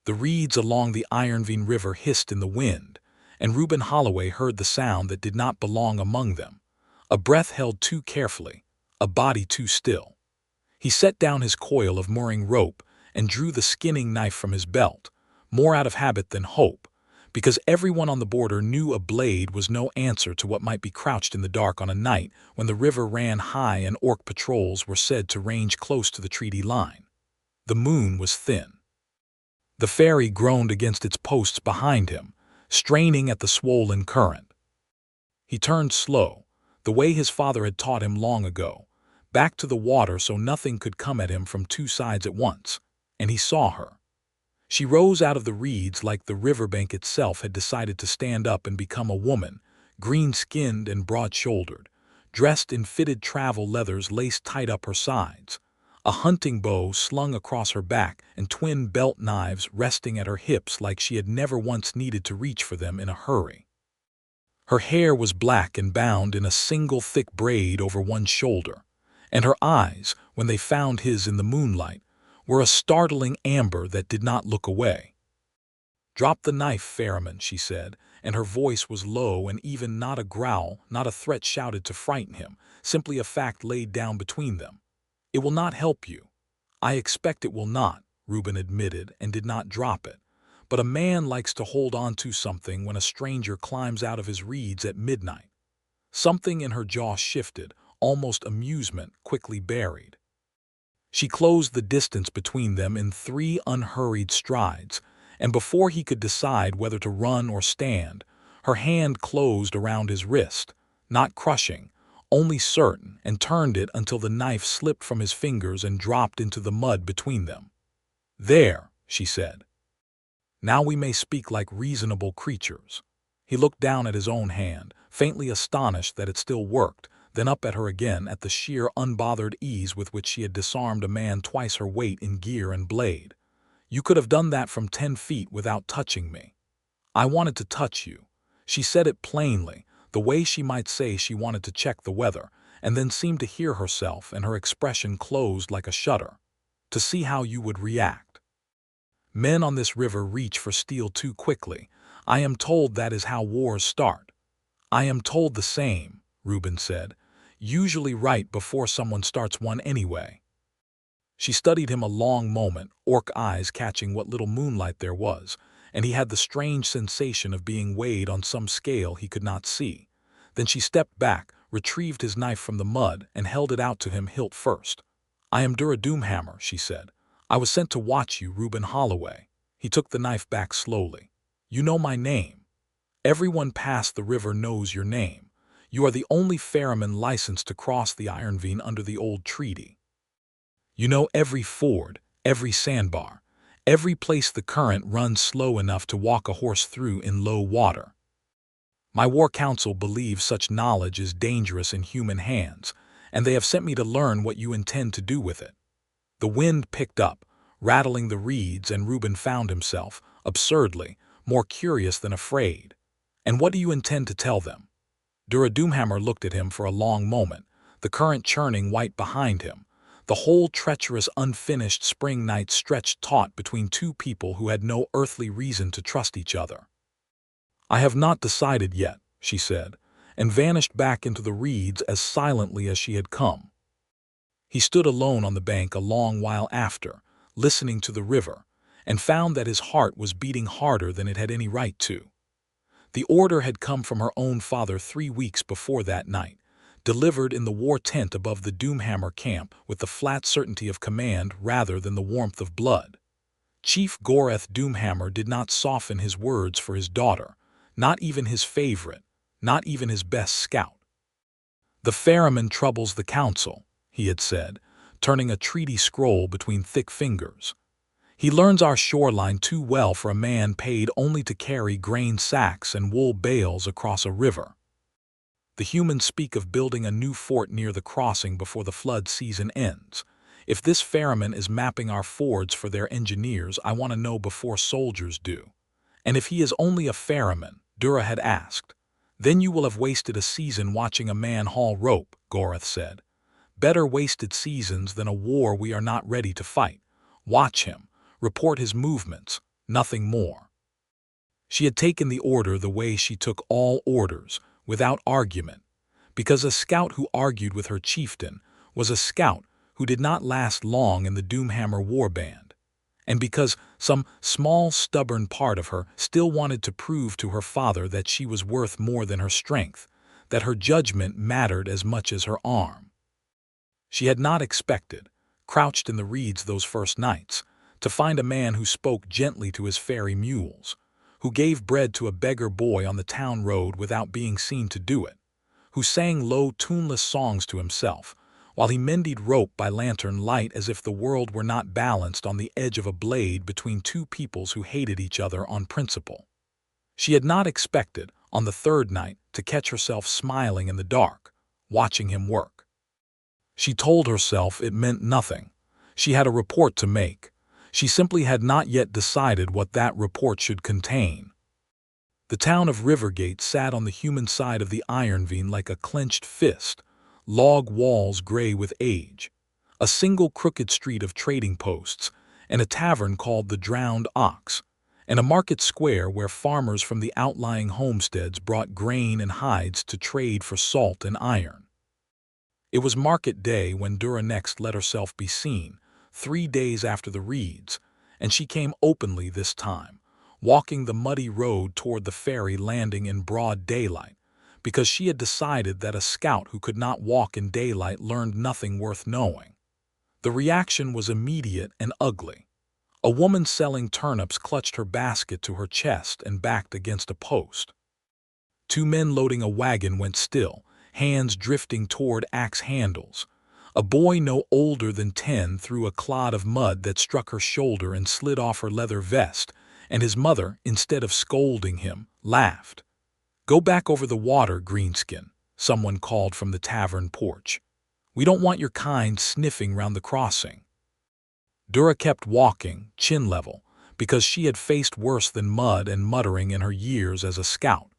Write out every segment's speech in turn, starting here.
The reeds along the Ironvine River hissed in the wind, and Reuben Holloway heard the sound that did not belong among them, a breath held too carefully, a body too still. He set down his coil of mooring rope and drew the skinning knife from his belt, more out of habit than hope, because everyone on the border knew a blade was no answer to what might be crouched in the dark on a night when the river ran high and orc patrols were said to range close to the treaty line. The moon was thin. The ferry groaned against its posts behind him, straining at the swollen current. He turned slow, the way his father had taught him long ago, back to the water so nothing could come at him from two sides at once, and he saw her. She rose out of the reeds like the riverbank itself had decided to stand up and become a woman, green-skinned and broad-shouldered, dressed in fitted travel leathers laced tight up her sides, a hunting bow slung across her back and twin belt knives resting at her hips like she had never once needed to reach for them in a hurry. Her hair was black and bound in a single thick braid over one shoulder, and her eyes, when they found his in the moonlight, were a startling amber that did not look away. "Drop the knife, ferryman," she said, and her voice was low and even not a growl, not a threat shouted to frighten him, simply a fact laid down between them. "It will not help you." "I expect it will not," Reuben admitted and did not drop it. But a man likes to hold on to something when a stranger climbs out of his reeds at midnight. Something in her jaw shifted, almost amusement quickly buried. She closed the distance between them in 3 unhurried strides, and before he could decide whether to run or stand, her hand closed around his wrist, not crushing, only certain, and turned it until the knife slipped from his fingers and dropped into the mud between them. "There," she said. "Now we may speak like reasonable creatures." He looked down at his own hand, faintly astonished that it still worked, then up at her again at the sheer unbothered ease with which she had disarmed a man twice her weight in gear and blade. "You could have done that from 10 feet without touching me." "I wanted to touch you." She said it plainly, the way she might say she wanted to check the weather, and then seemed to hear herself, and her expression closed like a shutter. "To see how you would react. Men on this river reach for steel too quickly. I am told that is how wars start." "I am told the same," Reuben said, "usually right before someone starts one anyway." She studied him a long moment, orc eyes catching what little moonlight there was, and he had the strange sensation of being weighed on some scale he could not see. Then she stepped back, retrieved his knife from the mud, and held it out to him hilt first. "I am Dura Doomhammer," she said. "I was sent to watch you, Reuben Holloway." He took the knife back slowly. "You know my name. Everyone past the river knows your name. You are the only ferryman licensed to cross the Ironvine under the old treaty. You know every ford, every sandbar, every place the current runs slow enough to walk a horse through in low water. My war council believes such knowledge is dangerous in human hands, and they have sent me to learn what you intend to do with it." The wind picked up, rattling the reeds, and Reuben found himself, absurdly, more curious than afraid. "And what do you intend to tell them?" Dura Doomhammer looked at him for a long moment, the current churning white behind him. The whole treacherous, unfinished spring night stretched taut between two people who had no earthly reason to trust each other. "I have not decided yet," she said, and vanished back into the reeds as silently as she had come. He stood alone on the bank a long while after, listening to the river, and found that his heart was beating harder than it had any right to. The order had come from her own father 3 weeks before that night, delivered in the war tent above the Doomhammer camp with the flat certainty of command rather than the warmth of blood. Chief Goreth Doomhammer did not soften his words for his daughter, not even his favorite, not even his best scout. "The ferryman troubles the council," he had said, turning a treaty scroll between thick fingers. "He learns our shoreline too well for a man paid only to carry grain sacks and wool bales across a river. The humans speak of building a new fort near the crossing before the flood season ends. If this ferryman is mapping our fords for their engineers, I want to know before soldiers do." "And if he is only a ferryman?" Dura had asked. "Then you will have wasted a season watching a man haul rope," Goreth said. "Better wasted seasons than a war we are not ready to fight. Watch him. Report his movements. nothing more. She had taken the order the way she took all orders, without argument, because a scout who argued with her chieftain was a scout who did not last long in the Doomhammer warband, and because some small stubborn part of her still wanted to prove to her father that she was worth more than her strength, that her judgment mattered as much as her arm. She had not expected, crouched in the reeds those first nights, to find a man who spoke gently to his ferry mules, who gave bread to a beggar boy on the town road without being seen to do it, who sang low, tuneless songs to himself, while he mended rope by lantern light as if the world were not balanced on the edge of a blade between two peoples who hated each other on principle. She had not expected, on the third night, to catch herself smiling in the dark, watching him work. She told herself it meant nothing. She had a report to make. She simply had not yet decided what that report should contain. The town of Rivergate sat on the human side of the iron vein like a clenched fist, log walls gray with age, a single crooked street of trading posts, and a tavern called the Drowned Ox, and a market square where farmers from the outlying homesteads brought grain and hides to trade for salt and iron. It was market day when Dura next let herself be seen, 3 days after the reeds, and she came openly this time, walking the muddy road toward the ferry landing in broad daylight, because she had decided that a scout who could not walk in daylight learned nothing worth knowing. The reaction was immediate and ugly. A woman selling turnips clutched her basket to her chest and backed against a post. 2 men loading a wagon went still, hands drifting toward axe handles. A boy no older than 10 threw a clod of mud that struck her shoulder and slid off her leather vest, and his mother, instead of scolding him, laughed. "Go back over the water, Greenskin," someone called from the tavern porch. "We don't want your kind sniffing round the crossing." Dura kept walking, chin level, because she had faced worse than mud and muttering in her years as a scout.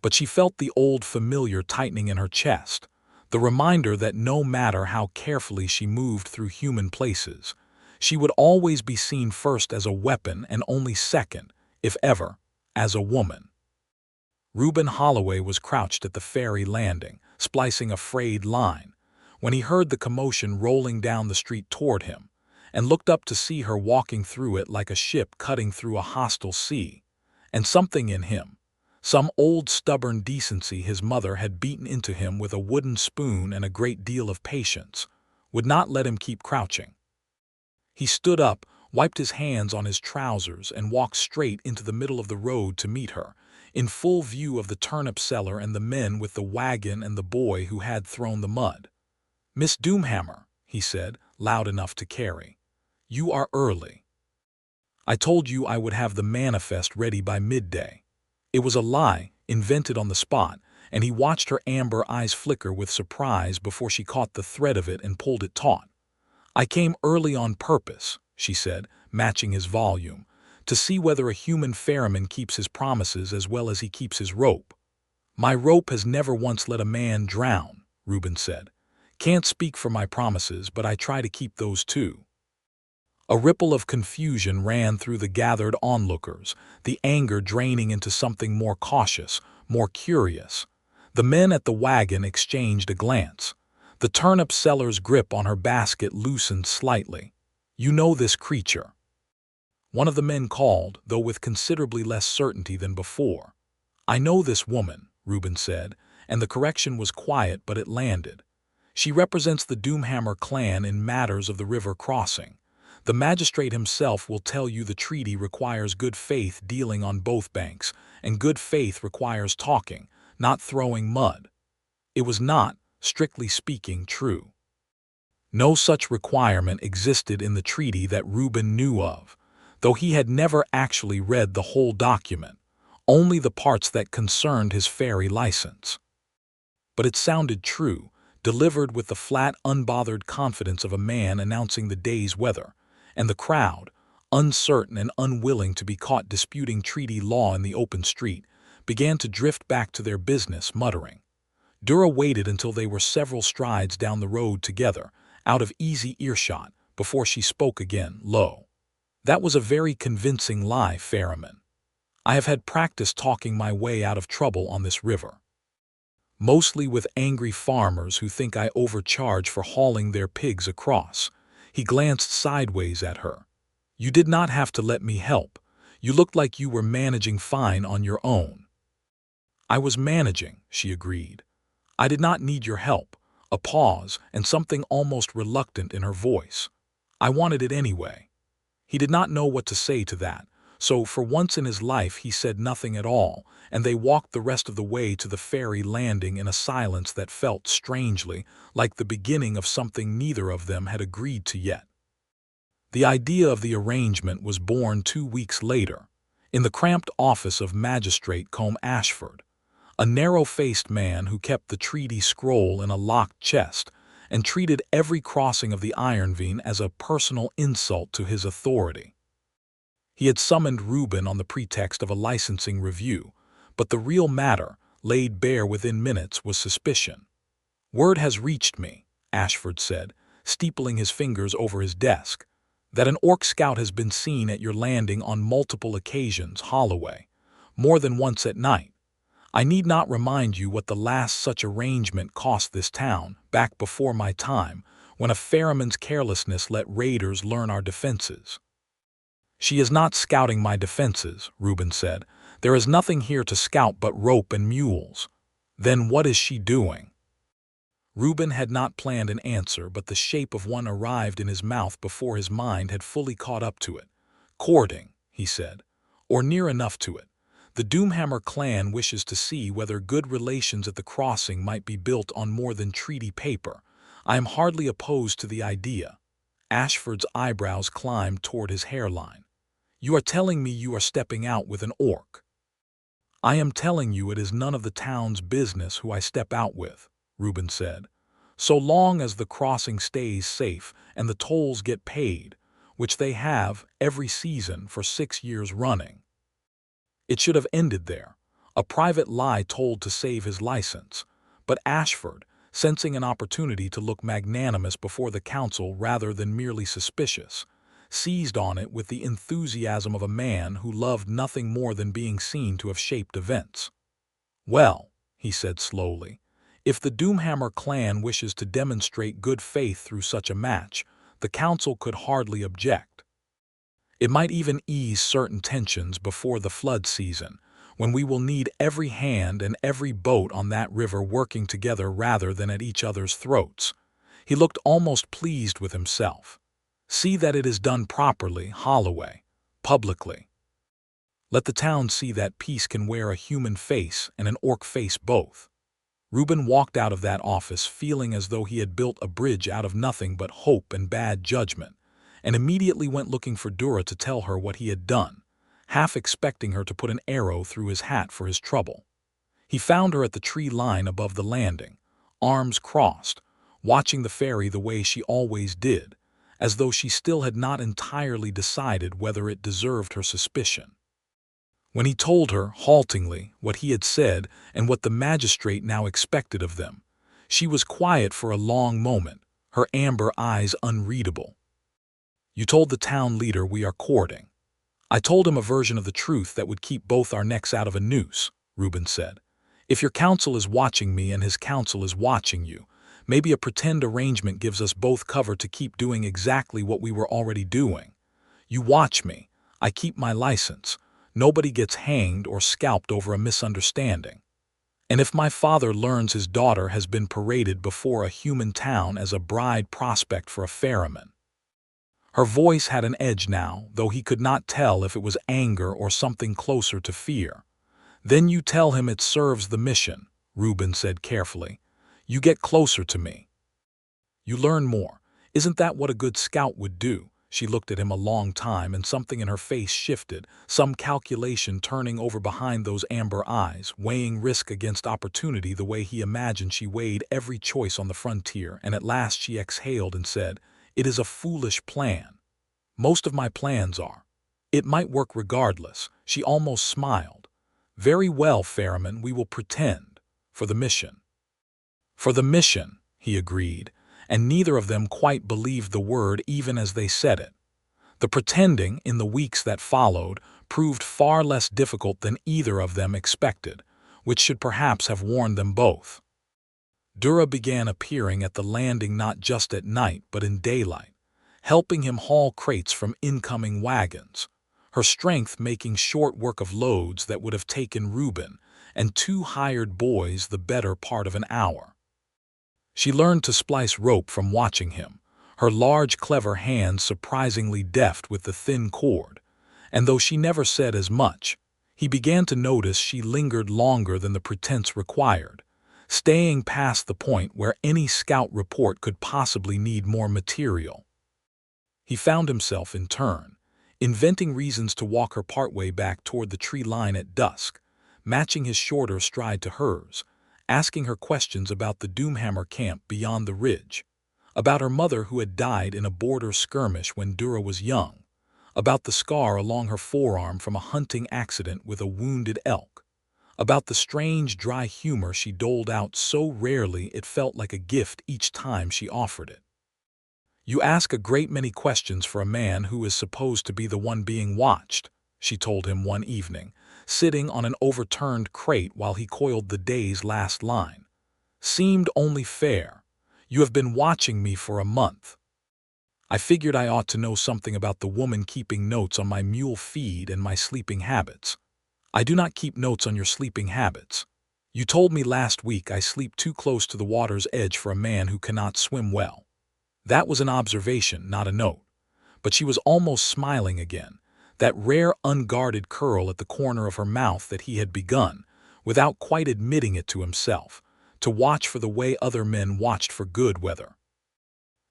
But she felt the old familiar tightening in her chest, the reminder that no matter how carefully she moved through human places, she would always be seen first as a weapon and only second, if ever, as a woman. Reuben Holloway was crouched at the ferry landing, splicing a frayed line, when he heard the commotion rolling down the street toward him, and looked up to see her walking through it like a ship cutting through a hostile sea, and something in him, some old stubborn decency his mother had beaten into him with a wooden spoon and a great deal of patience, would not let him keep crouching. He stood up, wiped his hands on his trousers, and walked straight into the middle of the road to meet her, in full view of the turnip seller and the men with the wagon and the boy who had thrown the mud. "Miss Doomhammer," he said, loud enough to carry, "you are early. I told you I would have the manifest ready by midday." It was a lie, invented on the spot, and he watched her amber eyes flicker with surprise before she caught the thread of it and pulled it taut. "I came early on purpose," she said, matching his volume, "to see whether a human ferryman keeps his promises as well as he keeps his rope." "My rope has never once let a man drown," Reuben said. "Can't speak for my promises, but I try to keep those too." A ripple of confusion ran through the gathered onlookers, the anger draining into something more cautious, more curious. The men at the wagon exchanged a glance. The turnip seller's grip on her basket loosened slightly. "You know this creature?" One of the men called, though with considerably less certainty than before. "I know this woman," Reuben said, and the correction was quiet, but it landed. "She represents the Doomhammer clan in matters of the river crossing. The magistrate himself will tell you the treaty requires good faith dealing on both banks, and good faith requires talking, not throwing mud." It was not, strictly speaking, true. No such requirement existed in the treaty that Reuben knew of, though he had never actually read the whole document, only the parts that concerned his ferry license. But it sounded true, delivered with the flat, unbothered confidence of a man announcing the day's weather, and the crowd, uncertain and unwilling to be caught disputing treaty law in the open street, began to drift back to their business, muttering. Dura waited until they were several strides down the road together, out of easy earshot, before she spoke again, low. That was a very convincing lie, ferryman. I have had practice talking my way out of trouble on this river. Mostly with angry farmers who think I overcharge for hauling their pigs across. He glanced sideways at her. You did not have to let me help. You looked like you were managing fine on your own. I was managing, she agreed. I did not need your help. A pause and something almost reluctant in her voice. I wanted it anyway. He did not know what to say to that, so for once in his life he said nothing at all, and they walked the rest of the way to the ferry landing in a silence that felt strangely like the beginning of something neither of them had agreed to yet. The idea of the arrangement was born 2 weeks later, in the cramped office of Magistrate Combe Ashford, a narrow-faced man who kept the treaty scroll in a locked chest and treated every crossing of the Iron Vein as a personal insult to his authority. He had summoned Reuben on the pretext of a licensing review, but the real matter, laid bare within minutes, was suspicion. Word has reached me, Ashford said, steepling his fingers over his desk, that an orc scout has been seen at your landing on multiple occasions, Holloway, more than once at night. I need not remind you what the last such arrangement cost this town, back before my time, when a ferryman's carelessness let raiders learn our defenses. She is not scouting my defenses, Reuben said. There is nothing here to scout but rope and mules. Then what is she doing? Reuben had not planned an answer, but the shape of one arrived in his mouth before his mind had fully caught up to it. Courting, he said, or near enough to it. The Doomhammer clan wishes to see whether good relations at the crossing might be built on more than treaty paper. I am hardly opposed to the idea. Ashford's eyebrows climbed toward his hairline. You are telling me you are stepping out with an orc. I am telling you it is none of the town's business who I step out with, Reuben said. So long as the crossing stays safe and the tolls get paid, which they have every season for 6 years running. It should have ended there, a private lie told to save his license, but Ashford, sensing an opportunity to look magnanimous before the council rather than merely suspicious, seized on it with the enthusiasm of a man who loved nothing more than being seen to have shaped events. Well, he said slowly, if the Doomhammer clan wishes to demonstrate good faith through such a match, the council could hardly object. It might even ease certain tensions before the flood season, when we will need every hand and every boat on that river working together rather than at each other's throats. He looked almost pleased with himself. See that it is done properly, Holloway, publicly. Let the town see that peace can wear a human face and an orc face both. Reuben walked out of that office feeling as though he had built a bridge out of nothing but hope and bad judgment, and immediately went looking for Dura to tell her what he had done, half expecting her to put an arrow through his hat for his trouble. He found her at the tree line above the landing, arms crossed, watching the ferry the way she always did, as though she still had not entirely decided whether it deserved her suspicion. When he told her, haltingly, what he had said and what the magistrate now expected of them, she was quiet for a long moment, her amber eyes unreadable. You told the town leader we are courting. I told him a version of the truth that would keep both our necks out of a noose, Reuben said. If your counsel is watching me and his counsel is watching you, maybe a pretend arrangement gives us both cover to keep doing exactly what we were already doing. You watch me. I keep my license. Nobody gets hanged or scalped over a misunderstanding. And if my father learns his daughter has been paraded before a human town as a bride prospect for a ferryman. Her voice had an edge now, though he could not tell if it was anger or something closer to fear. Then you tell him it serves the mission, Reuben said carefully. You get closer to me. You learn more. Isn't that what a good scout would do? She looked at him a long time and something in her face shifted, some calculation turning over behind those amber eyes, weighing risk against opportunity the way he imagined she weighed every choice on the frontier, and at last she exhaled and said, It is a foolish plan. Most of my plans are. It might work regardless. She almost smiled. Very well, ferryman, we will pretend. For the mission. For the mission, he agreed, and neither of them quite believed the word even as they said it. The pretending, in the weeks that followed, proved far less difficult than either of them expected, which should perhaps have warned them both. Dura began appearing at the landing not just at night but in daylight, helping him haul crates from incoming wagons, her strength making short work of loads that would have taken Reuben and 2 hired boys the better part of an hour. She learned to splice rope from watching him, her large clever hands surprisingly deft with the thin cord, and though she never said as much, he began to notice she lingered longer than the pretense required, staying past the point where any scout report could possibly need more material. He found himself, in turn, inventing reasons to walk her partway back toward the tree line at dusk, matching his shorter stride to hers, asking her questions about the Doomhammer camp beyond the ridge, about her mother who had died in a border skirmish when Dura was young, about the scar along her forearm from a hunting accident with a wounded elk, about the strange dry humor she doled out so rarely it felt like a gift each time she offered it. "You ask a great many questions for a man who is supposed to be the one being watched," she told him one evening, sitting on an overturned crate while he coiled the day's last line. "Seemed only fair. You have been watching me for a month. I figured I ought to know something about the woman keeping notes on my mule feed and my sleeping habits. I do not keep notes on your sleeping habits. You told me last week I sleep too close to the water's edge for a man who cannot swim well." That was an observation, not a note. But she was almost smiling again, that rare unguarded curl at the corner of her mouth that he had begun, without quite admitting it to himself, to watch for the way other men watched for good weather.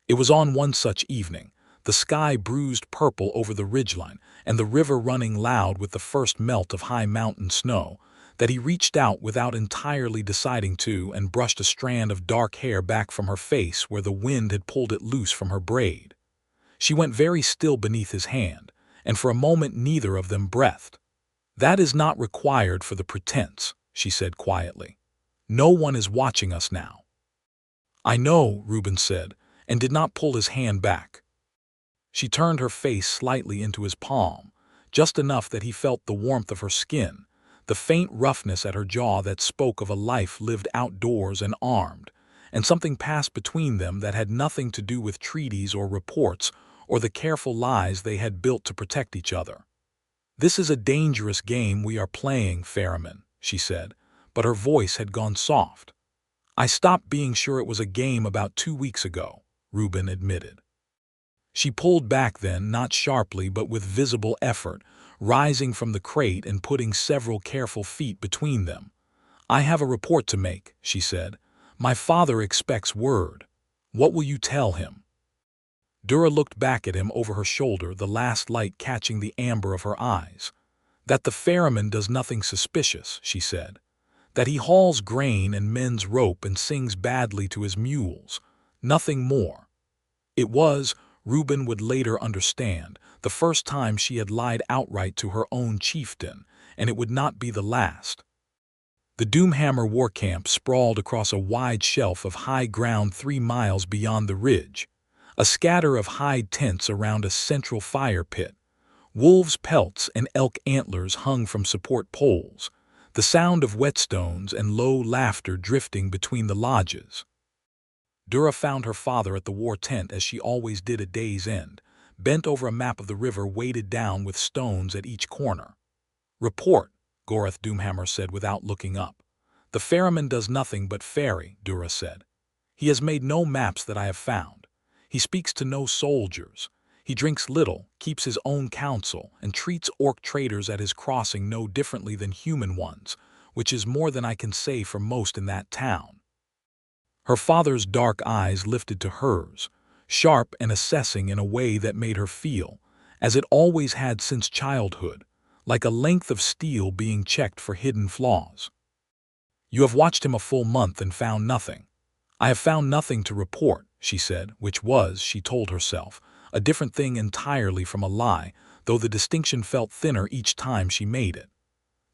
It was on one such evening, the sky bruised purple over the ridgeline and the river running loud with the first melt of high mountain snow, that he reached out without entirely deciding to and brushed a strand of dark hair back from her face where the wind had pulled it loose from her braid. She went very still beneath his hand, and for a moment neither of them breathed. "That is not required for the pretense," she said quietly. "No one is watching us now." "I know," Reuben said, and did not pull his hand back. She turned her face slightly into his palm, just enough that he felt the warmth of her skin, the faint roughness at her jaw that spoke of a life lived outdoors and armed, and something passed between them that had nothing to do with treaties or reports or the careful lies they had built to protect each other. "This is a dangerous game we are playing, ferryman," she said, but her voice had gone soft. "I stopped being sure it was a game about 2 weeks ago," Reuben admitted. She pulled back then, not sharply but with visible effort, rising from the crate and putting several careful feet between them. "I have a report to make," she said. "My father expects word. What will you tell him?" Dura looked back at him over her shoulder, the last light catching the amber of her eyes. "That the ferryman does nothing suspicious," she said. "That he hauls grain and mends rope and sings badly to his mules. Nothing more." It was, Reuben would later understand, the first time she had lied outright to her own chieftain, and it would not be the last. The Doomhammer war camp sprawled across a wide shelf of high ground 3 miles beyond the ridge, a scatter of hide tents around a central fire pit. Wolves' pelts and elk antlers hung from support poles, the sound of whetstones and low laughter drifting between the lodges. Dura found her father at the war tent as she always did at day's end, bent over a map of the river weighted down with stones at each corner. "Report," Dura Doomhammer said without looking up. "The ferryman does nothing but ferry," Dura said. "He has made no maps that I have found. He speaks to no soldiers. He drinks little, keeps his own counsel, and treats orc traders at his crossing no differently than human ones, which is more than I can say for most in that town." Her father's dark eyes lifted to hers, sharp and assessing in a way that made her feel, as it always had since childhood, like a length of steel being checked for hidden flaws. "You have watched him a full month and found nothing." "I have found nothing to report," she said, which was, she told herself, a different thing entirely from a lie, though the distinction felt thinner each time she made it.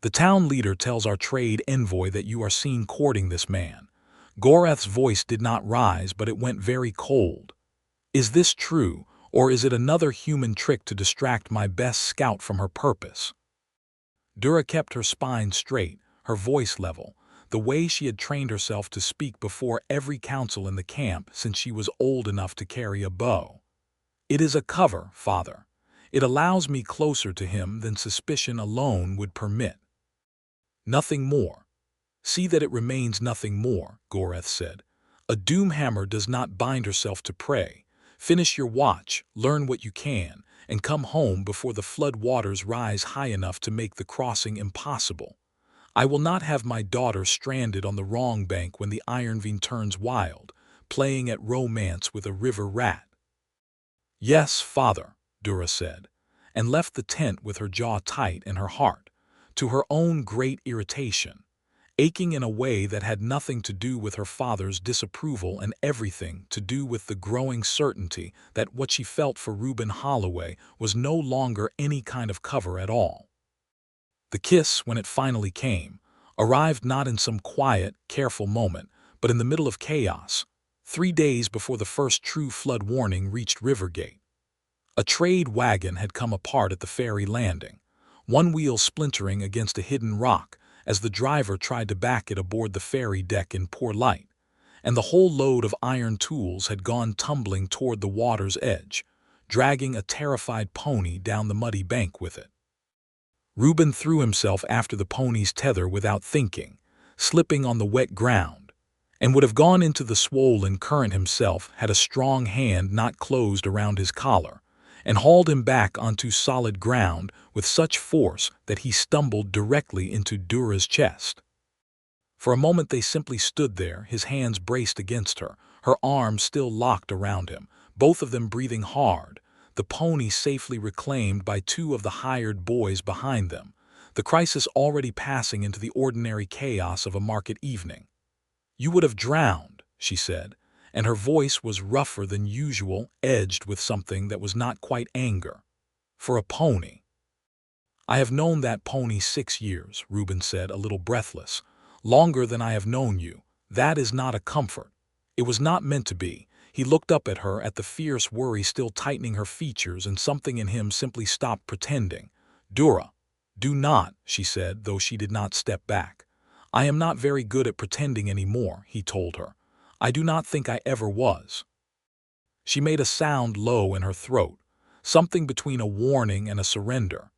"The town leader tells our trade envoy that you are seen courting this man." Gorath's voice did not rise, but it went very cold. "Is this true, Or is it another human trick to distract my best scout from her purpose? Dura kept her spine straight, her voice level, the way she had trained herself to speak before every council in the camp since she was old enough to carry a bow. It is a cover, father. It allows me closer to him than suspicion alone would permit. Nothing more. See that it remains nothing more, Goreth said. A Doomhammer does not bind herself to prey. Finish your watch, learn what you can, and come home before the flood waters rise high enough to make the crossing impossible. I will not have my daughter stranded on the wrong bank when the Ironvine turns wild, playing at romance with a river rat. Yes, father, Dura said, and left the tent with her jaw tight and her heart, to her own great irritation, aching in a way that had nothing to do with her father's disapproval and everything to do with the growing certainty that what she felt for Reuben Holloway was no longer any kind of cover at all. The kiss, when it finally came, arrived not in some quiet, careful moment, but in the middle of chaos, 3 days before the first true flood warning reached Rivergate. A trade wagon had come apart at the ferry landing, one wheel splintering against a hidden rock as the driver tried to back it aboard the ferry deck in poor light, and the whole load of iron tools had gone tumbling toward the water's edge, dragging a terrified pony down the muddy bank with it. Reuben threw himself after the pony's tether without thinking, slipping on the wet ground, and would have gone into the swollen current himself had a strong hand not closed around his collar, and hauled him back onto solid ground with such force that he stumbled directly into Dura's chest. For a moment they simply stood there, his hands braced against her, her arms still locked around him, both of them breathing hard, the pony safely reclaimed by 2 of the hired boys behind them, the crisis already passing into the ordinary chaos of a market evening. "You would have drowned," she said, and her voice was rougher than usual, edged with something that was not quite anger. "For a pony." "I have known that pony 6 years," Reuben said, a little breathless. "Longer than I have known you. That is not a comfort. It was not meant to be." He looked up at her, at the fierce worry still tightening her features, and something in him simply stopped pretending. "Dura, do not," she said, though she did not step back. "I am not very good at pretending anymore," he told her. "I do not think I ever was." She made a sound low in her throat, something between a warning and a surrender,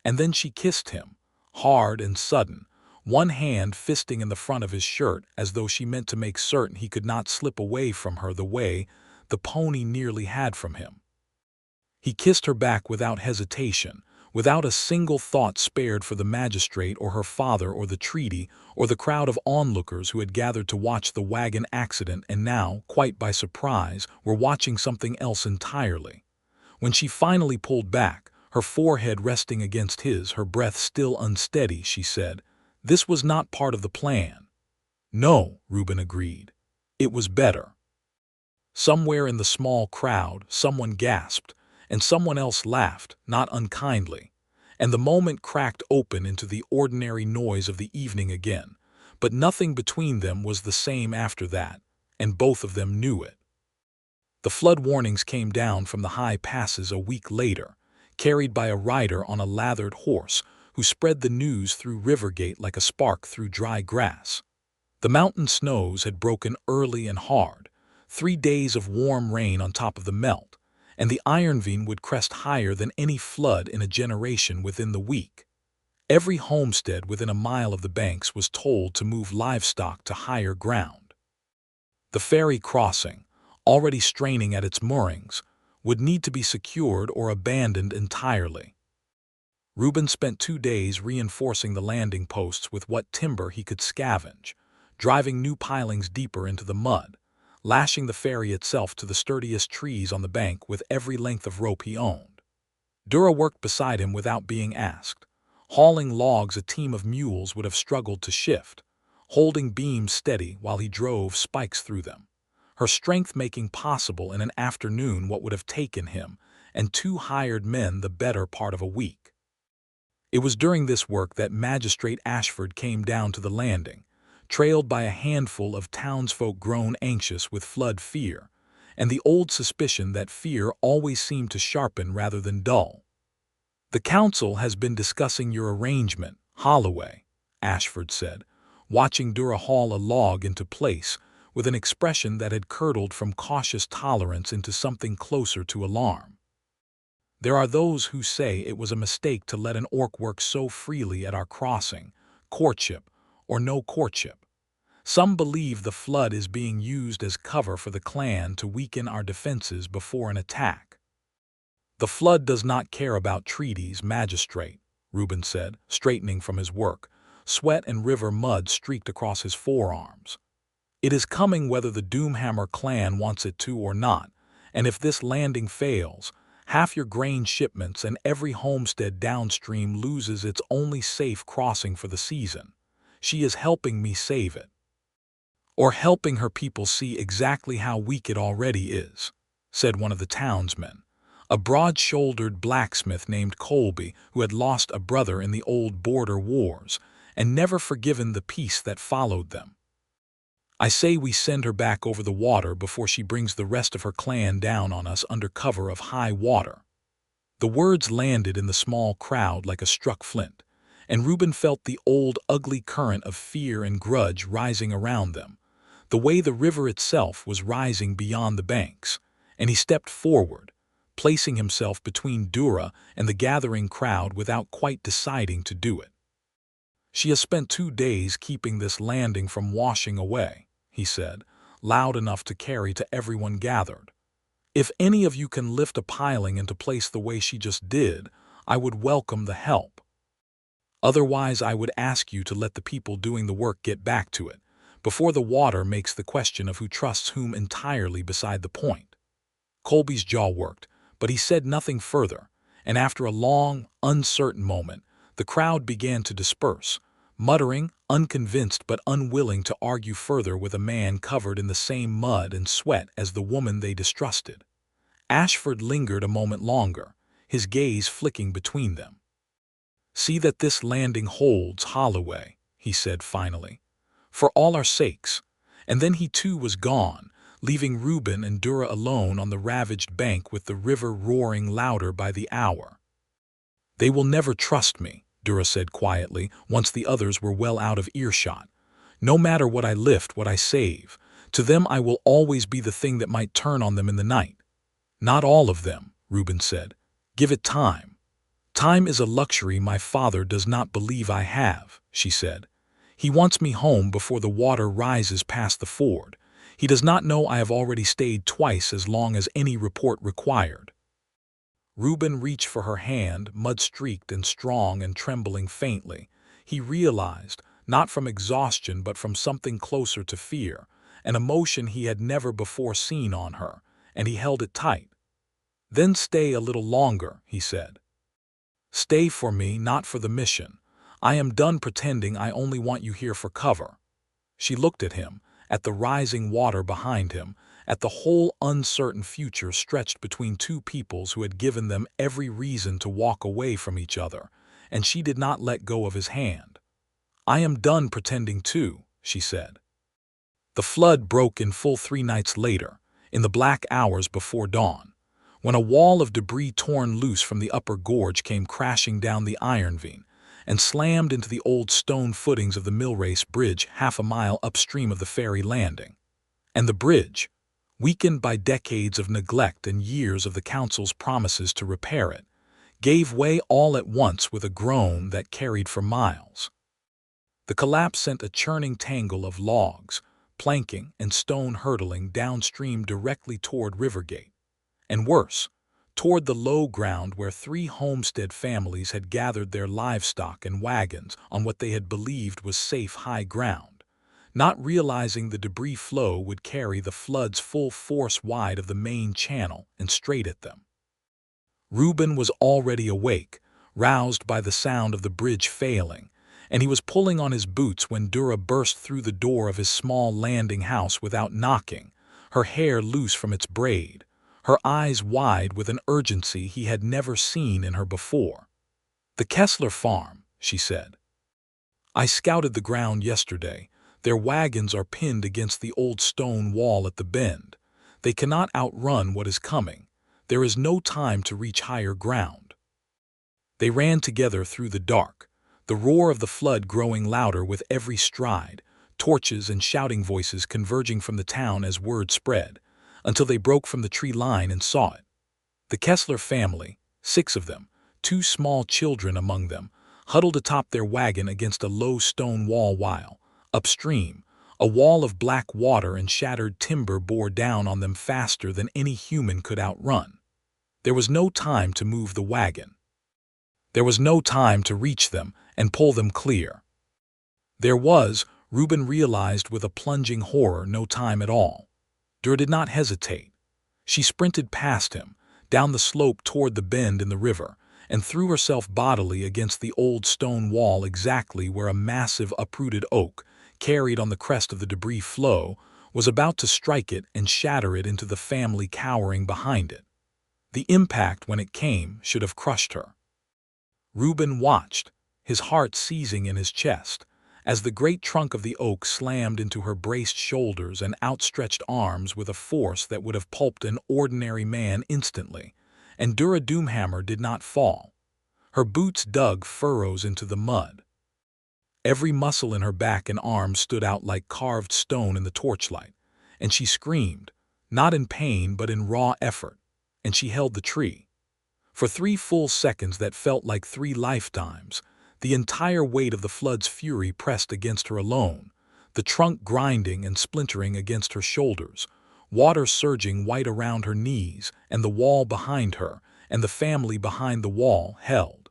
and then she kissed him, hard and sudden, one hand fisting in the front of his shirt as though she meant to make certain he could not slip away from her the way the pony nearly had from him. He kissed her back without hesitation, without a single thought spared for the magistrate or her father or the treaty or the crowd of onlookers who had gathered to watch the wagon accident and now, quite by surprise, were watching something else entirely. When she finally pulled back, her forehead resting against his, her breath still unsteady, she said, "This was not part of the plan." "No," Reuben agreed. "It was better." Somewhere in the small crowd, someone gasped, and someone else laughed, not unkindly, and the moment cracked open into the ordinary noise of the evening again, but nothing between them was the same after that, and both of them knew it. The flood warnings came down from the high passes a week later, carried by a rider on a lathered horse who spread the news through Rivergate like a spark through dry grass. The mountain snows had broken early and hard, 3 days of warm rain on top of the melt, and the Ironvine would crest higher than any flood in a generation within the week. Every homestead within a mile of the banks was told to move livestock to higher ground. The ferry crossing, already straining at its moorings, would need to be secured or abandoned entirely. Reuben spent 2 days reinforcing the landing posts with what timber he could scavenge, driving new pilings deeper into the mud, lashing the ferry itself to the sturdiest trees on the bank with every length of rope he owned. Dura worked beside him without being asked, hauling logs a team of mules would have struggled to shift, holding beams steady while he drove spikes through them, her strength making possible in an afternoon what would have taken him and 2 hired men the better part of a week. It was during this work that Magistrate Ashford came down to the landing, trailed by a handful of townsfolk grown anxious with flood fear, and the old suspicion that fear always seemed to sharpen rather than dull. "The council has been discussing your arrangement, Holloway," Ashford said, watching Dura haul a log into place with an expression that had curdled from cautious tolerance into something closer to alarm. "There are those who say it was a mistake to let an orc work so freely at our crossing, courtship or no courtship. Some believe the flood is being used as cover for the clan to weaken our defenses before an attack." "The flood does not care about treaties, magistrate," Reuben said, straightening from his work. Sweat and river mud streaked across his forearms. "It is coming whether the Doomhammer clan wants it to or not, and if this landing fails, half your grain shipments and every homestead downstream loses its only safe crossing for the season. She is helping me save it." "Or helping her people see exactly how weak it already is," said one of the townsmen, a broad-shouldered blacksmith named Colby who had lost a brother in the old border wars and never forgiven the peace that followed them. "I say we send her back over the water before she brings the rest of her clan down on us under cover of high water." The words landed in the small crowd like a struck flint, and Reuben felt the old ugly current of fear and grudge rising around them, the way the river itself was rising beyond the banks, and he stepped forward, placing himself between Dura and the gathering crowd without quite deciding to do it. "She has spent 2 days keeping this landing from washing away," he said, loud enough to carry to everyone gathered. "If any of you can lift a piling into place the way she just did, I would welcome the help. Otherwise, I would ask you to let the people doing the work get back to it, before the water makes the question of who trusts whom entirely beside the point." Colby's jaw worked, but he said nothing further, and after a long, uncertain moment, the crowd began to disperse, muttering, unconvinced but unwilling to argue further with a man covered in the same mud and sweat as the woman they distrusted. Ashford lingered a moment longer, his gaze flicking between them. "See that this landing holds, Holloway," he said finally, "for all our sakes." And then he too was gone, leaving Reuben and Dura alone on the ravaged bank with the river roaring louder by the hour. "They will never trust me," Dura said quietly, once the others were well out of earshot. "No matter what I lift, what I save, to them I will always be the thing that might turn on them in the night." "Not all of them," Reuben said. "Give it time." "Time is a luxury my father does not believe I have," she said. "He wants me home before the water rises past the ford. He does not know I have already stayed twice as long as any report required." Reuben reached for her hand, mud-streaked and strong and trembling faintly. He realized, not from exhaustion but from something closer to fear, an emotion he had never before seen on her, and he held it tight. "Then stay a little longer," he said. "Stay for me, not for the mission. I am done pretending I only want you here for cover." She looked at him, at the rising water behind him, at the whole uncertain future stretched between two peoples who had given them every reason to walk away from each other, and she did not let go of his hand. "I am done pretending too," she said. The flood broke in full 3 nights later, in the black hours before dawn, when a wall of debris torn loose from the upper gorge came crashing down the iron vein and slammed into the old stone footings of the Millrace Bridge half a mile upstream of the ferry landing. And the bridge, weakened by decades of neglect and years of the council's promises to repair it, gave way all at once with a groan that carried for miles. The collapse sent a churning tangle of logs, planking, and stone hurtling downstream directly toward Rivergate, and worse, toward the low ground where 3 homestead families had gathered their livestock and wagons on what they had believed was safe high ground, not realizing the debris flow would carry the flood's full force wide of the main channel and straight at them. Reuben was already awake, roused by the sound of the bridge failing, and he was pulling on his boots when Dura burst through the door of his small landing house without knocking, her hair loose from its braid, her eyes wide with an urgency he had never seen in her before. "The Kessler farm," she said. "I scouted the ground yesterday. Their wagons are pinned against the old stone wall at the bend. They cannot outrun what is coming. There is no time to reach higher ground. They ran together through the dark, the roar of the flood growing louder with every stride, torches and shouting voices converging from the town as word spread, until they broke from the tree line and saw it. The Kessler family, 6 of them, 2 small children among them, huddled atop their wagon against a low stone wall while, upstream, a wall of black water and shattered timber bore down on them faster than any human could outrun. There was no time to move the wagon. There was no time to reach them and pull them clear. There was, Reuben realized with a plunging horror, no time at all. Dura did not hesitate. She sprinted past him, down the slope toward the bend in the river, and threw herself bodily against the old stone wall exactly where a massive uprooted oak, carried on the crest of the debris flow, was about to strike it and shatter it into the family cowering behind it. The impact, when it came, should have crushed her. Reuben watched, his heart seizing in his chest, as the great trunk of the oak slammed into her braced shoulders and outstretched arms with a force that would have pulped an ordinary man instantly, and Dura Doomhammer did not fall. Her boots dug furrows into the mud. Every muscle in her back and arms stood out like carved stone in the torchlight, and she screamed, not in pain but in raw effort, and she held the tree. For 3 full seconds that felt like 3 lifetimes, the entire weight of the flood's fury pressed against her alone, the trunk grinding and splintering against her shoulders, water surging white around her knees, and the wall behind her, and the family behind the wall, held.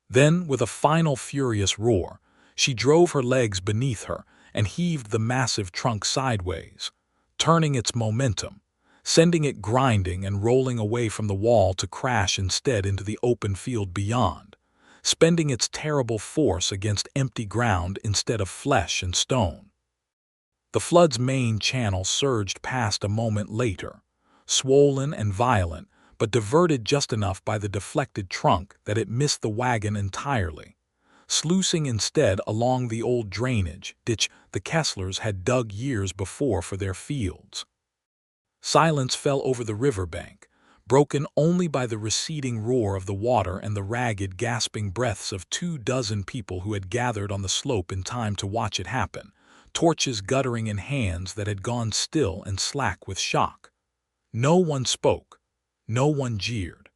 Then, with a final furious roar, she drove her legs beneath her and heaved the massive trunk sideways, turning its momentum, sending it grinding and rolling away from the wall to crash instead into the open field beyond, spending its terrible force against empty ground instead of flesh and stone. The flood's main channel surged past a moment later, swollen and violent, but diverted just enough by the deflected trunk that it missed the wagon entirely, sluicing instead along the old drainage ditch the Kesslers had dug years before for their fields. Silence fell over the riverbank, broken only by the receding roar of the water and the ragged, gasping breaths of 24 people who had gathered on the slope in time to watch it happen, torches guttering in hands that had gone still and slack with shock. No one spoke. No one jeered.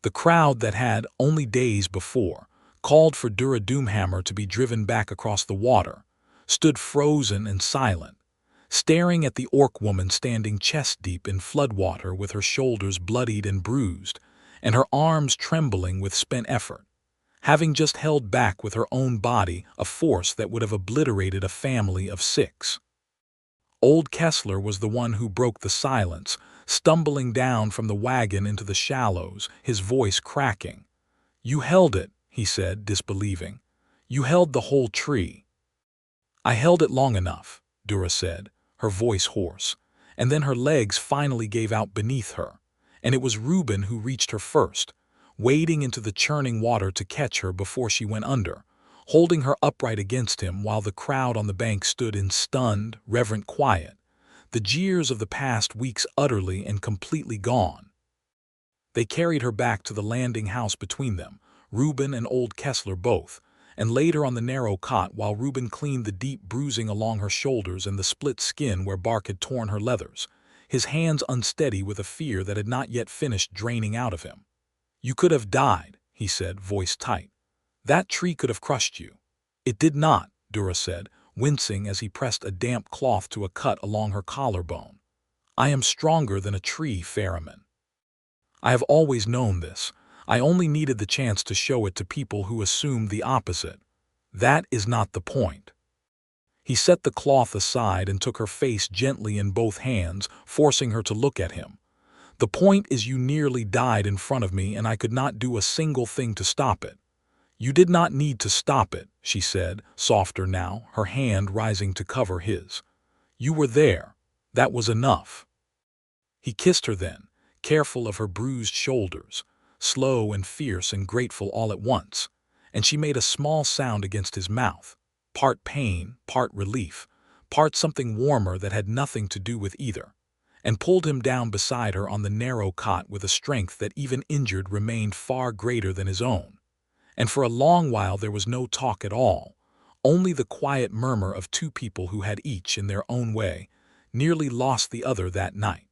The crowd that had, only days before, called for Dura Doomhammer to be driven back across the water, stood frozen and silent, staring at the orc woman standing chest-deep in floodwater with her shoulders bloodied and bruised, and her arms trembling with spent effort, having just held back with her own body a force that would have obliterated a family of 6. Old Kessler was the one who broke the silence, stumbling down from the wagon into the shallows, his voice cracking. "You held it," he said, disbelieving. "You held the whole tree." "I held it long enough," Dura said, her voice hoarse, and then her legs finally gave out beneath her, and it was Reuben who reached her first, wading into the churning water to catch her before she went under, holding her upright against him while the crowd on the bank stood in stunned, reverent quiet, the jeers of the past weeks utterly and completely gone. They carried her back to the landing house between them, Reuben and old Kessler both, and laid her on the narrow cot while Reuben cleaned the deep bruising along her shoulders and the split skin where bark had torn her leathers, his hands unsteady with a fear that had not yet finished draining out of him. "You could have died," he said, voice tight. "That tree could have crushed you." "It did not," Dura said, wincing as he pressed a damp cloth to a cut along her collarbone. "I am stronger than a tree, ferryman. I have always known this. I only needed the chance to show it to people who assumed the opposite. That is not the point." He set the cloth aside and took her face gently in both hands, forcing her to look at him. "The point is you nearly died in front of me and I could not do a single thing to stop it." "You did not need to stop it," she said, softer now, her hand rising to cover his. "You were there. That was enough." He kissed her then, careful of her bruised shoulders, slow and fierce and grateful all at once, and she made a small sound against his mouth, part pain, part relief, part something warmer that had nothing to do with either, and pulled him down beside her on the narrow cot with a strength that even injured remained far greater than his own. And for a long while there was no talk at all, only the quiet murmur of two people who had each, in their own way, nearly lost the other that night.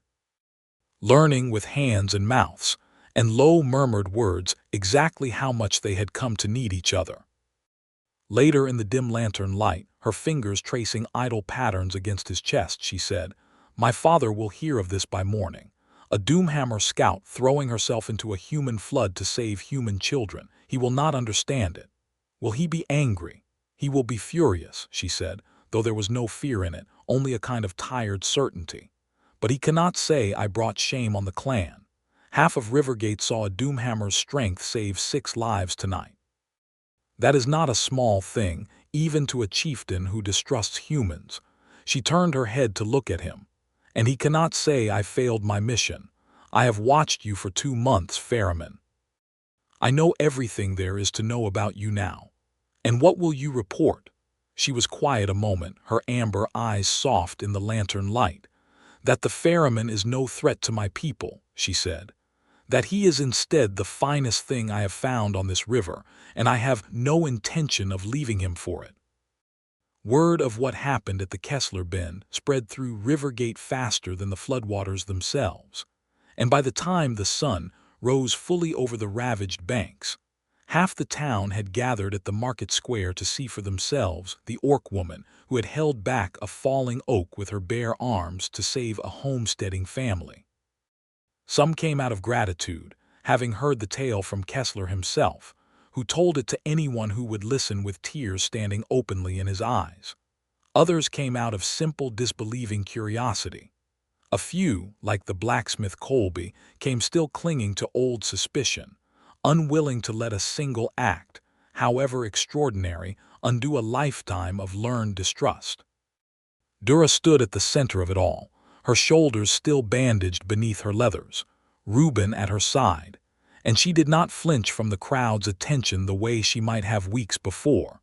Learning with hands and mouths, and low murmured words exactly how much they had come to need each other. Later in the dim lantern light, her fingers tracing idle patterns against his chest, she said, "My father will hear of this by morning. A Doomhammer scout throwing herself into a human flood to save human children. He will not understand it. Will he be angry? He will be furious," she said, though there was no fear in it, only a kind of tired certainty. "But he cannot say I brought shame on the clan. Half of Rivergate saw a Doomhammer's strength save 6 lives tonight. That is not a small thing, even to a chieftain who distrusts humans." She turned her head to look at him. "And he cannot say I failed my mission. I have watched you for 2 months, ferryman. I know everything there is to know about you now. And what will you report?" She was quiet a moment, her amber eyes soft in the lantern light. "That the ferryman is no threat to my people," she said. "That he is instead the finest thing I have found on this river, and I have no intention of leaving him for it." Word of what happened at the Kessler Bend spread through Rivergate faster than the floodwaters themselves, and by the time the sun rose fully over the ravaged banks, half the town had gathered at the market square to see for themselves the orc woman who had held back a falling oak with her bare arms to save a homesteading family. Some came out of gratitude, having heard the tale from Kessler himself, who told it to anyone who would listen with tears standing openly in his eyes. Others came out of simple disbelieving curiosity. A few, like the blacksmith Colby, came still clinging to old suspicion, unwilling to let a single act, however extraordinary, undo a lifetime of learned distrust. Dura stood at the center of it all, her shoulders still bandaged beneath her leathers, Reuben at her side, and she did not flinch from the crowd's attention the way she might have weeks before,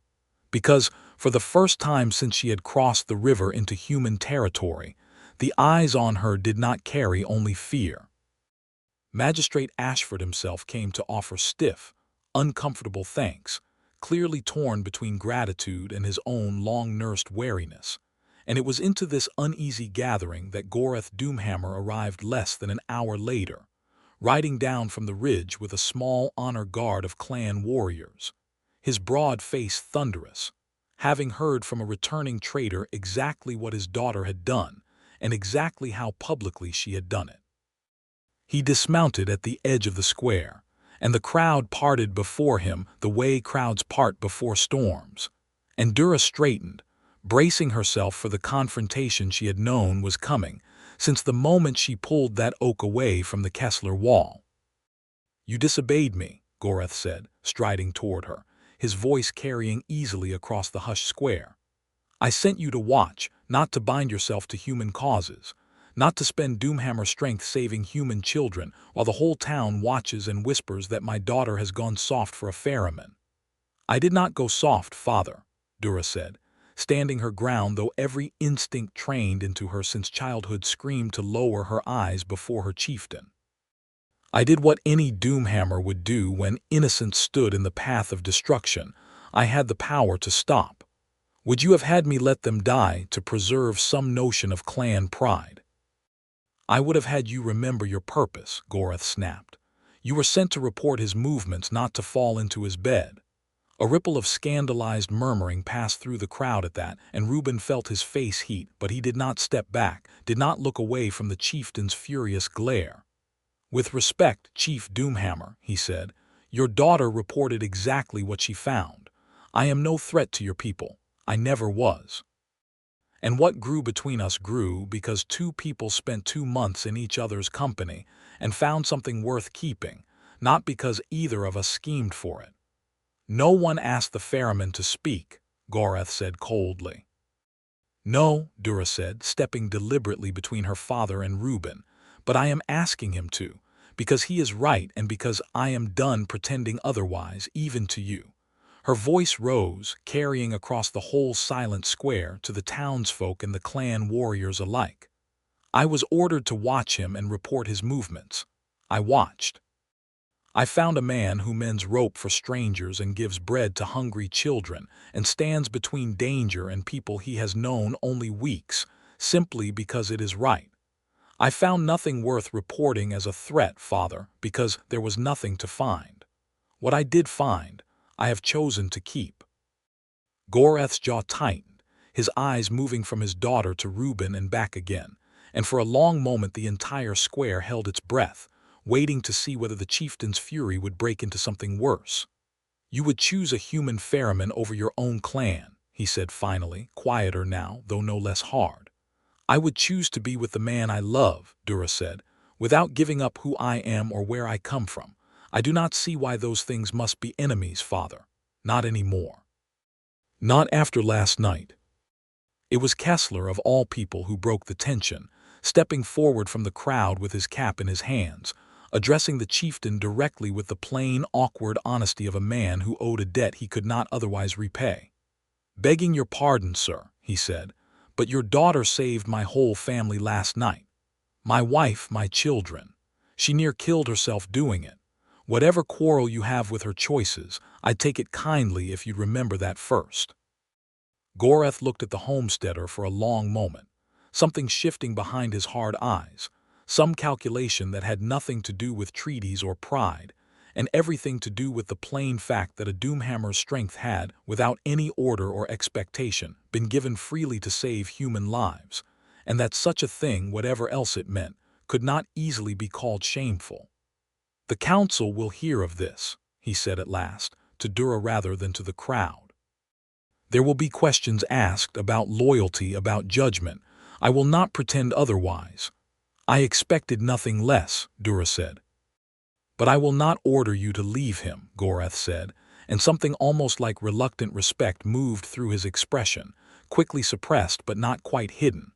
because, for the first time since she had crossed the river into human territory, the eyes on her did not carry only fear. Magistrate Ashford himself came to offer stiff, uncomfortable thanks, clearly torn between gratitude and his own long-nursed wariness, and it was into this uneasy gathering that Dura Doomhammer arrived less than an hour later, riding down from the ridge with a small honor guard of clan warriors, his broad face thunderous, having heard from a returning traitor exactly what his daughter had done and exactly how publicly she had done it. He dismounted at the edge of the square, and the crowd parted before him the way crowds part before storms, and Dura straightened, bracing herself for the confrontation she had known was coming since the moment she pulled that oak away from the Kessler wall. "You disobeyed me," Dura said, striding toward her, his voice carrying easily across the hushed square. "I sent you to watch, not to bind yourself to human causes, not to spend Doomhammer strength saving human children while the whole town watches and whispers that my daughter has gone soft for a ferryman." "I did not go soft, father," Dura said, standing her ground though every instinct trained into her since childhood screamed to lower her eyes before her chieftain. "I did what any Doomhammer would do when innocence stood in the path of destruction. I had the power to stop. Would you have had me let them die to preserve some notion of clan pride?" "I would have had you remember your purpose," Dura snapped. "You were sent to report his movements, not to fall into his bed." A ripple of scandalized murmuring passed through the crowd at that, and Reuben felt his face heat, but he did not step back, did not look away from the chieftain's furious glare. "With respect, Chief Doomhammer," he said, "your daughter reported exactly what she found. I am no threat to your people. I never was. And what grew between us grew because two people spent 2 months in each other's company and found something worth keeping, not because either of us schemed for it." "No one asked the ferryman to speak," Dura said coldly. "No," Dura said, stepping deliberately between her father and Reuben, "but I am asking him to, because he is right and because I am done pretending otherwise, even to you." Her voice rose, carrying across the whole silent square to the townsfolk and the clan warriors alike. I was ordered to watch him and report his movements. I watched. I found a man who mends rope for strangers and gives bread to hungry children and stands between danger and people he has known only weeks, simply because it is right. I found nothing worth reporting as a threat, Father, because there was nothing to find. What I did find, I have chosen to keep. Goreth's jaw tightened, his eyes moving from his daughter to Reuben and back again, and for a long moment the entire square held its breath, waiting to see whether the chieftain's fury would break into something worse. "You would choose a human ferryman over your own clan," he said finally, quieter now, though no less hard. "I would choose to be with the man I love," Dura said, "without giving up who I am or where I come from. I do not see why those things must be enemies, Father. Not anymore. Not after last night." It was Kessler, of all people, who broke the tension, stepping forward from the crowd with his cap in his hands, addressing the chieftain directly with the plain, awkward honesty of a man who owed a debt he could not otherwise repay. "Begging your pardon, sir," he said, "but your daughter saved my whole family last night. My wife, my children. She near killed herself doing it. Whatever quarrel you have with her choices, I'd take it kindly if you'd remember that first." Goreth looked at the homesteader for a long moment, something shifting behind his hard eyes, some calculation that had nothing to do with treaties or pride, and everything to do with the plain fact that a Doomhammer's strength had, without any order or expectation, been given freely to save human lives, and that such a thing, whatever else it meant, could not easily be called shameful. "The council will hear of this," he said at last, to Dura rather than to the crowd. "There will be questions asked about loyalty, about judgment. I will not pretend otherwise." "I expected nothing less," Dura said. "But I will not order you to leave him," Goreth said, and something almost like reluctant respect moved through his expression, quickly suppressed but not quite hidden.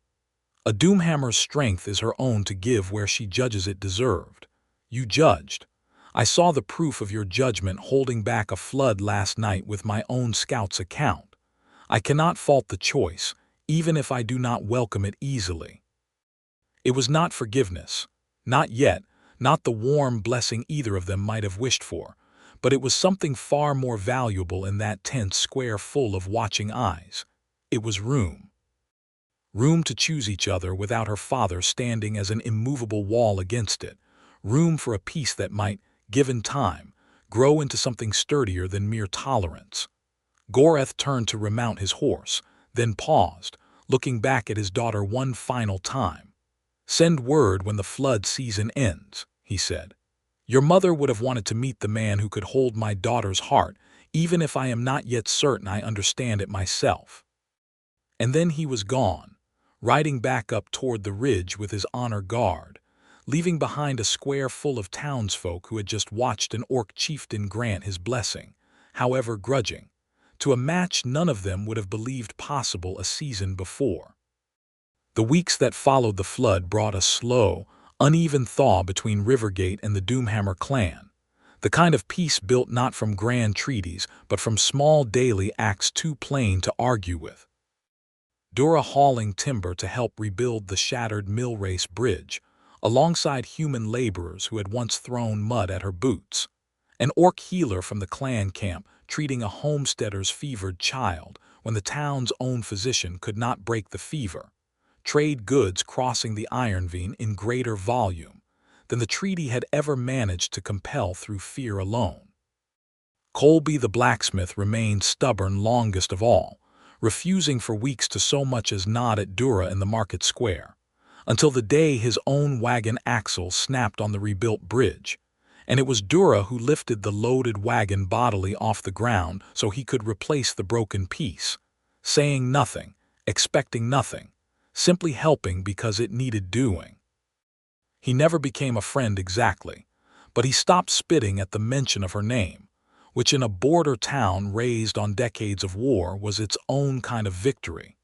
"A Doomhammer's strength is her own to give where she judges it deserved. You judged. I saw the proof of your judgment holding back a flood last night with my own scout's account. I cannot fault the choice, even if I do not welcome it easily. It was not forgiveness, not yet, not the warm blessing either of them might have wished for, but it was something far more valuable in that tense square full of watching eyes. It was room. Room to choose each other without her father standing as an immovable wall against it. Room for a peace that might, given time, grow into something sturdier than mere tolerance. Goreth turned to remount his horse, then paused, looking back at his daughter one final time. "Send word when the flood season ends," he said. "Your mother would have wanted to meet the man who could hold my daughter's heart, even if I am not yet certain I understand it myself." And then he was gone, riding back up toward the ridge with his honor guard, leaving behind a square full of townsfolk who had just watched an orc chieftain grant his blessing, however grudging, to a match none of them would have believed possible a season before. The weeks that followed the flood brought a slow, uneven thaw between Rivergate and the Doomhammer clan, the kind of peace built not from grand treaties but from small daily acts too plain to argue with. Dura hauling timber to help rebuild the shattered Millrace Bridge, alongside human laborers who had once thrown mud at her boots. An orc healer from the clan camp treating a homesteader's fevered child when the town's own physician could not break the fever. Trade goods crossing the Ironvein in greater volume than the treaty had ever managed to compel through fear alone. Colby the blacksmith remained stubborn longest of all, refusing for weeks to so much as nod at Dura in the market square, until the day his own wagon axle snapped on the rebuilt bridge, and it was Dura who lifted the loaded wagon bodily off the ground so he could replace the broken piece, saying nothing, expecting nothing, simply helping because it needed doing. He never became a friend exactly, but he stopped spitting at the mention of her name, which in a border town raised on decades of war was its own kind of victory.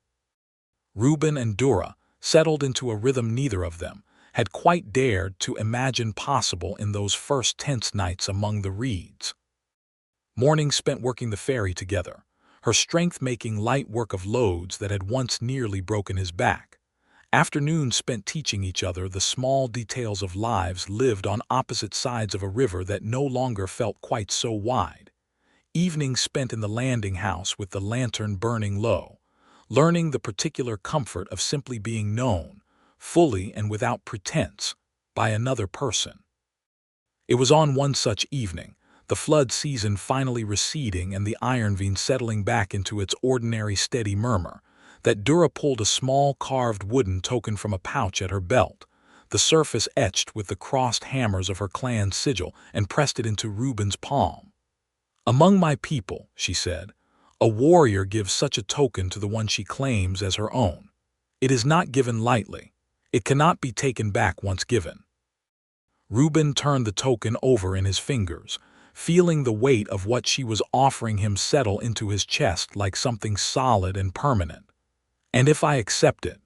Reuben and Dura, settled into a rhythm neither of them had quite dared to imagine possible in those first tense nights among the reeds. Mornings spent working the ferry together, her strength making light work of loads that had once nearly broken his back. Afternoons spent teaching each other the small details of lives lived on opposite sides of a river that no longer felt quite so wide. Evenings spent in the landing house with the lantern burning low, learning the particular comfort of simply being known, fully and without pretense, by another person. It was on one such evening, the flood season finally receding and the Ironvine settling back into its ordinary steady murmur, that Dura pulled a small carved wooden token from a pouch at her belt, the surface etched with the crossed hammers of her clan's sigil, and pressed it into Reuben's palm. "Among my people," she said, "a warrior gives such a token to the one she claims as her own. It is not given lightly. It cannot be taken back once given." Reuben turned the token over in his fingers, feeling the weight of what she was offering him settle into his chest like something solid and permanent. "And if I accept it?"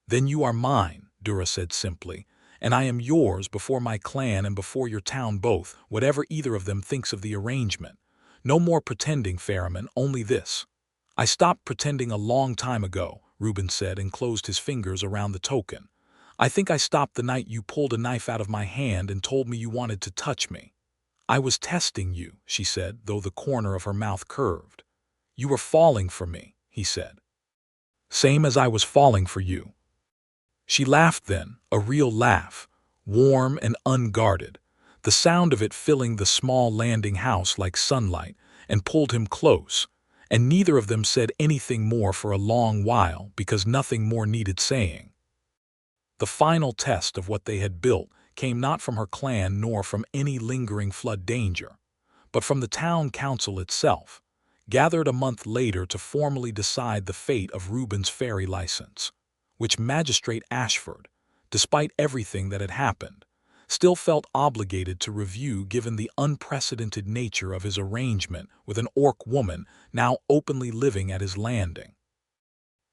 "Then you are mine," Dura said simply, "and I am yours before my clan and before your town both, whatever either of them thinks of the arrangement. No more pretending, ferryman, only this." "I stopped pretending a long time ago," Reuben said and closed his fingers around the token. "I think I stopped the night you pulled a knife out of my hand and told me you wanted to touch me." "I was testing you," she said, though the corner of her mouth curved. "You were falling for me," he said. "Same as I was falling for you." She laughed then, a real laugh, warm and unguarded, the sound of it filling the small landing house like sunlight, and pulled him close, and neither of them said anything more for a long while because nothing more needed saying. The final test of what they had built came not from her clan nor from any lingering flood danger, but from the town council itself, gathered a month later to formally decide the fate of Reuben's ferry license, which Magistrate Ashford, despite everything that had happened, still felt obligated to review given the unprecedented nature of his arrangement with an orc woman now openly living at his landing.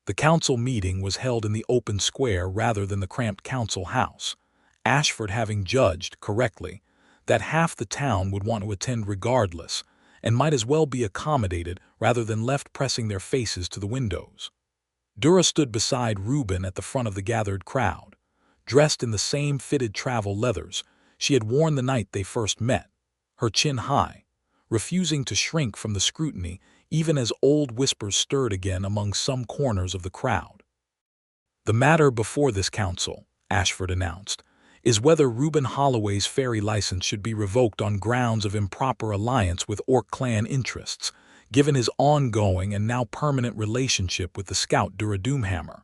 The council meeting was held in the open square rather than the cramped council house, Ashford having judged, correctly, that half the town would want to attend regardless and might as well be accommodated rather than left pressing their faces to the windows. Dura stood beside Reuben at the front of the gathered crowd, dressed in the same fitted travel leathers she had worn the night they first met, her chin high, refusing to shrink from the scrutiny even as old whispers stirred again among some corners of the crowd. "The matter before this council," Ashford announced, "is whether Reuben Holloway's ferry license should be revoked on grounds of improper alliance with Orc clan interests, given his ongoing and now permanent relationship with the scout Dura Doomhammer.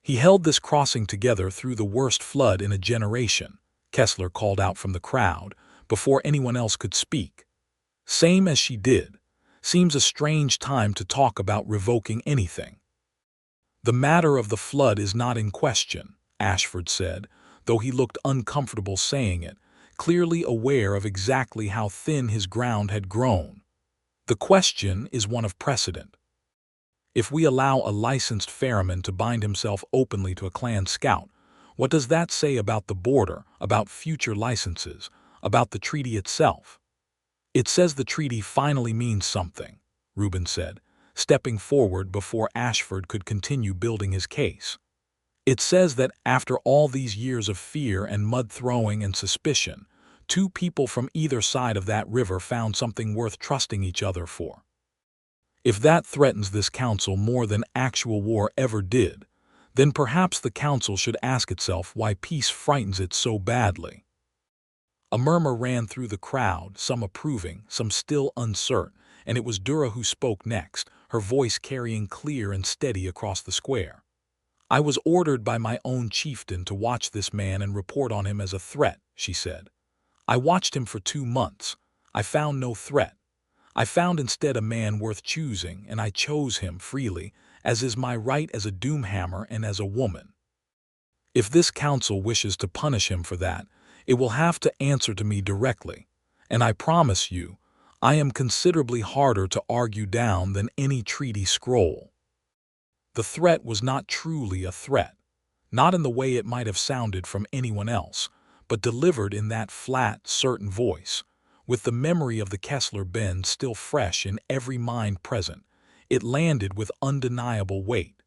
He held this crossing together through the worst flood in a generation," Kessler called out from the crowd, before anyone else could speak. "Same as she did. Seems a strange time to talk about revoking anything." "The matter of the flood is not in question," Ashford said, though he looked uncomfortable saying it, clearly aware of exactly how thin his ground had grown. "The question is one of precedent. If we allow a licensed ferryman to bind himself openly to a clan scout, what does that say about the border, about future licenses, about the treaty itself?" "It says the treaty finally means something," Reuben said, stepping forward before Ashford could continue building his case. "It says that after all these years of fear and mud-throwing and suspicion, two people from either side of that river found something worth trusting each other for. If that threatens this council more than actual war ever did, then perhaps the council should ask itself why peace frightens it so badly." A murmur ran through the crowd, some approving, some still uncertain, and it was Dura who spoke next, her voice carrying clear and steady across the square. "I was ordered by my own chieftain to watch this man and report on him as a threat," she said. "I watched him for 2 months. I found no threat. I found instead a man worth choosing, and I chose him freely, as is my right as a Doomhammer and as a woman. If this council wishes to punish him for that, it will have to answer to me directly, and I promise you, I am considerably harder to argue down than any treaty scroll." The threat was not truly a threat, not in the way it might have sounded from anyone else, but delivered in that flat, certain voice, with the memory of the Kessler bend still fresh in every mind present, it landed with undeniable weight.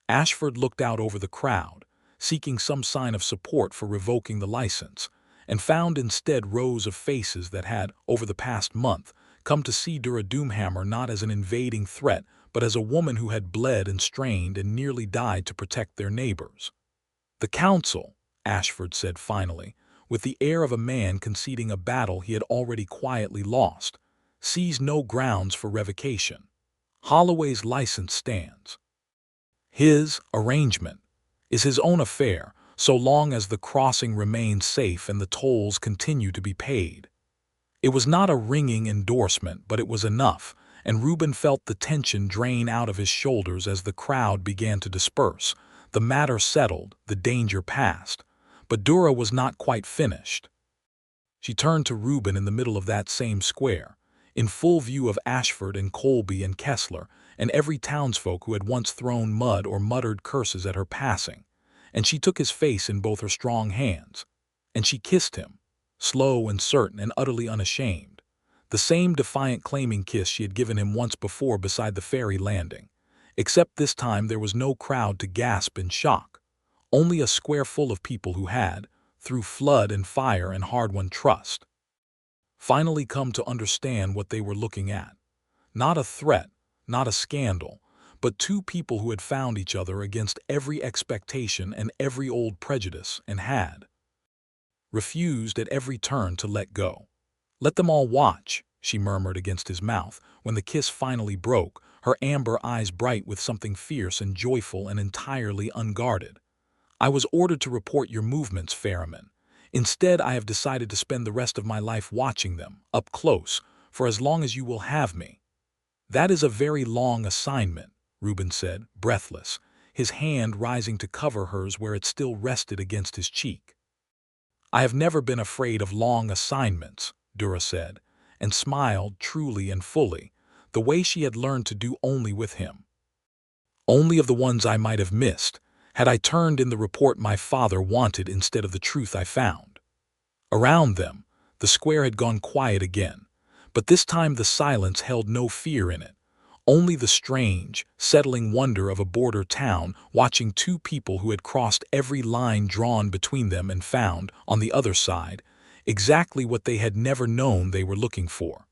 Ashford looked out over the crowd, seeking some sign of support for revoking the license, and found instead rows of faces that had, over the past month, come to see Dura Doomhammer not as an invading threat, but as a woman who had bled and strained and nearly died to protect their neighbors. "The council," Ashford said finally, with the air of a man conceding a battle he had already quietly lost, "sees no grounds for revocation. Holloway's license stands. His arrangement is his own affair so long as the crossing remains safe and the tolls continue to be paid." It was not a ringing endorsement, but it was enough, and Reuben felt the tension drain out of his shoulders as the crowd began to disperse. The matter settled, the danger passed. But Dura was not quite finished. She turned to Reuben in the middle of that same square, in full view of Ashford and Colby and Kessler and every townsfolk who had once thrown mud or muttered curses at her passing, and she took his face in both her strong hands, and she kissed him, slow and certain and utterly unashamed, the same defiant claiming kiss she had given him once before beside the ferry landing, except this time there was no crowd to gasp in shock, only a square full of people who had, through flood and fire and hard-won trust, finally come to understand what they were looking at. Not a threat, not a scandal, but two people who had found each other against every expectation and every old prejudice and had refused at every turn to let go. "Let them all watch," she murmured against his mouth when the kiss finally broke, her amber eyes bright with something fierce and joyful and entirely unguarded. "I was ordered to report your movements, ferryman. Instead, I have decided to spend the rest of my life watching them, up close, for as long as you will have me." "That is a very long assignment," Reuben said, breathless, his hand rising to cover hers where it still rested against his cheek. "I have never been afraid of long assignments," Dura said, and smiled truly and fully, the way she had learned to do only with him. "Only of the ones I might have missed, had I turned in the report my father wanted instead of the truth I found." Around them, the square had gone quiet again, but this time the silence held no fear in it, only the strange, settling wonder of a border town watching two people who had crossed every line drawn between them and found, on the other side, exactly what they had never known they were looking for.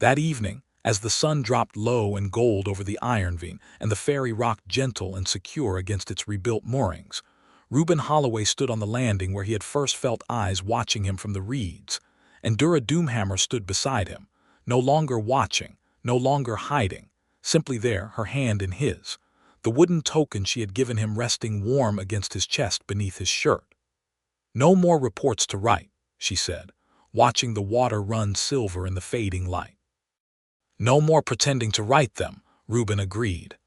That evening, as the sun dropped low and gold over the Ironvine and the ferry rocked gentle and secure against its rebuilt moorings, Reuben Holloway stood on the landing where he had first felt eyes watching him from the reeds, and Dura Doomhammer stood beside him, no longer watching, no longer hiding, simply there, her hand in his, the wooden token she had given him resting warm against his chest beneath his shirt. "No more reports to write," she said, watching the water run silver in the fading light. "No more pretending to write them," Reuben agreed.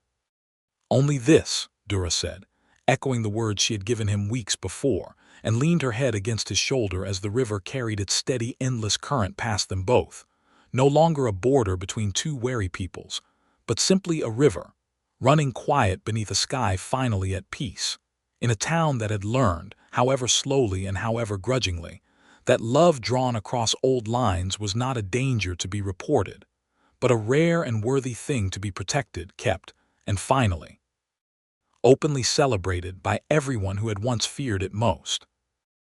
"Only this," Dura said, echoing the words she had given him weeks before, and leaned her head against his shoulder as the river carried its steady, endless current past them both. No longer a border between two wary peoples, but simply a river, running quiet beneath a sky finally at peace, in a town that had learned, however slowly and however grudgingly, that love drawn across old lines was not a danger to be reported, but a rare and worthy thing to be protected, kept, and finally, openly celebrated by everyone who had once feared it most.